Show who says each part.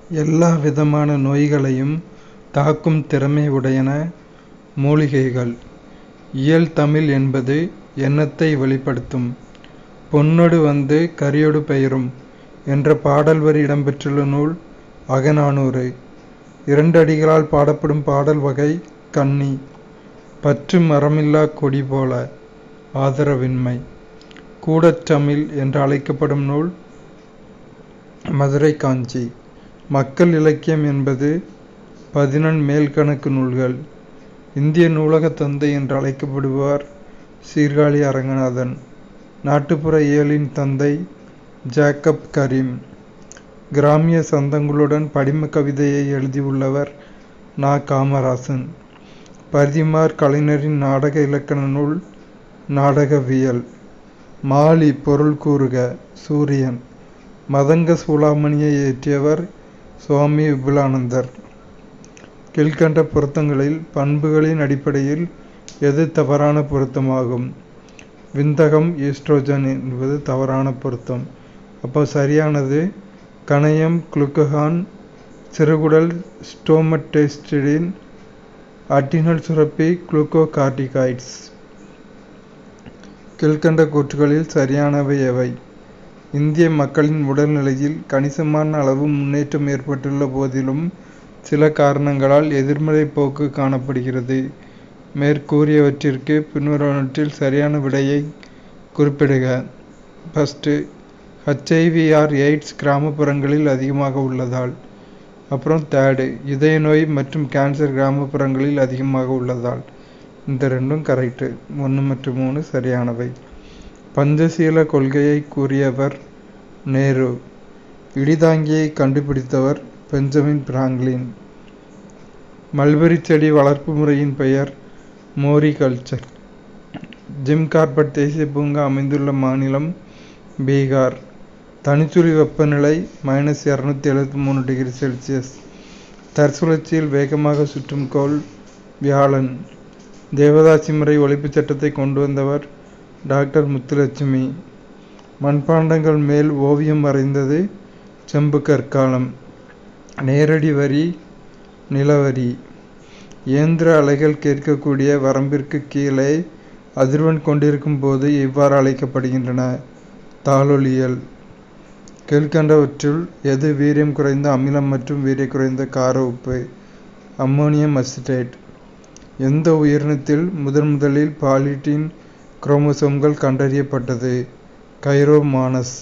Speaker 1: எல்லா விதமான நோய்களையும் தாக்கும் திறமை உடையன மூலிகைகள். இயல் தமிழ் என்பது எண்ணத்தை வெளிப்படுத்தும். பொன்னொடு வந்து கரியொடு பெயரும் என்ற பாடல் வரி இடம்பெற்றுள்ள நூல் அகநானூறு. 2 அடிகளால் பாடப்படும் பாடல் வகை கண்ணி. பற்று மரமில்லா கொடி போல ஆதரவின்மை. கூடற்றமிழ் என்று அழைக்கப்படும் நூல் மதுரை காஞ்சி. மக்கள் இலக்கியம் என்பது 11 மேல்கணக்கு நூல்கள். இந்திய நூலகத் தந்தை என்று அழைக்கப்படுவார் சீர்காழி அரங்கநாதன். நாட்டுப்புற இயலின் தந்தை ஜேக்கப் கரீம். கிராமிய சந்தங்களுடன் படிம கவிதையை எழுதியுள்ளவர் நா. காமராசன். பரிதிமாற் கலைஞரின் நாடக இலக்கண நூல் நாடகவியல். மாலி பொருள் கூறுக சூரியன். மதங்க சூளாமணியை இயற்றியவர் சுவாமி விபுலானந்தர். கீழ்கண்ட பொருத்தங்களில் பண்புகளின் அடிப்படையில் எது தவறான பொருத்தமாகும்? விந்தகம் ஈஸ்ட்ரோஜன் என்பது தவறான பொருத்தம். அப்போ சரியானது கணையம் குளுக்ககான், சிறுகுடல் ஸ்டோமட்டேஸ்டிடின், அட்ரினல் சுரப்பி குளுக்கோகார்டிகாய்ட்ஸ். கீழ்கண்ட கூற்றுகளில் சரியானவை எவை? இந்திய மக்களின் உடல்நிலையில் கணிசமான அளவு முன்னேற்றம் ஏற்பட்டுள்ள போதிலும் சில காரணங்களால் எதிர்மறை போக்கு காணப்படுகிறது. மேற்கூறியவற்றிற்கு பின்வருவனவற்றில் சரியான விடையை குறிப்பிடுக. ஃபஸ்ட்டு, HIV/AIDS கிராமப்புறங்களில் அதிகமாக உள்ளதால். அப்புறம் தேர்டு, இதய நோய் மற்றும் கேன்சர் கிராமப்புறங்களில் அதிகமாக உள்ளதால். இந்த ரெண்டும் கரெக்டு. 1 மற்றும் 3 சரியானவை. பஞ்சசீல கொள்கையை கூறியவர் நேரு. இடிதாங்கியை கண்டுபிடித்தவர் பெஞ்சமின் பிராங்க்ளின். மல்பெரி செடி வளர்ப்பு முறையின் பெயர் மோரிகல்ச்சர். ஜிம் கார்பெட் தேசிய பூங்கா அமைந்துள்ள மாநிலம் பீகார். தனிச்சுழி வெப்பநிலை -273 டிகிரி செல்சியஸ். தற்சுழற்சியில் வேகமாக சுற்றும் கோள் வியாழன். தேவதாசி முறை ஒழிப்புச் சட்டத்தை கொண்டு வந்தவர் டாக்டர் முத்துலட்சுமி. மண்பாண்டங்கள் மேல் ஓவியம் வரைந்தது செம்பு கற்காலம். நேரடி வரி நிலவரி. இயந்திர அலைகள் கேட்கக்கூடிய வரம்பிற்கு கீழே அதிர்வெண் கொண்டிருக்கும் போது இவ்வாறு அழைக்கப்படுகின்றன. தாளொலியல். கீழ்கண்டவற்றுள் எது வீரியம் குறைந்த அமிலம் மற்றும் வீரிய குறைந்த கார உப்பு? Ammonium acetate. எந்த உயிரினத்தில் முதலில் பாலிட்டின் குரோமோசோம்கள் கண்டறியப்பட்டது? கைரோமானஸ்.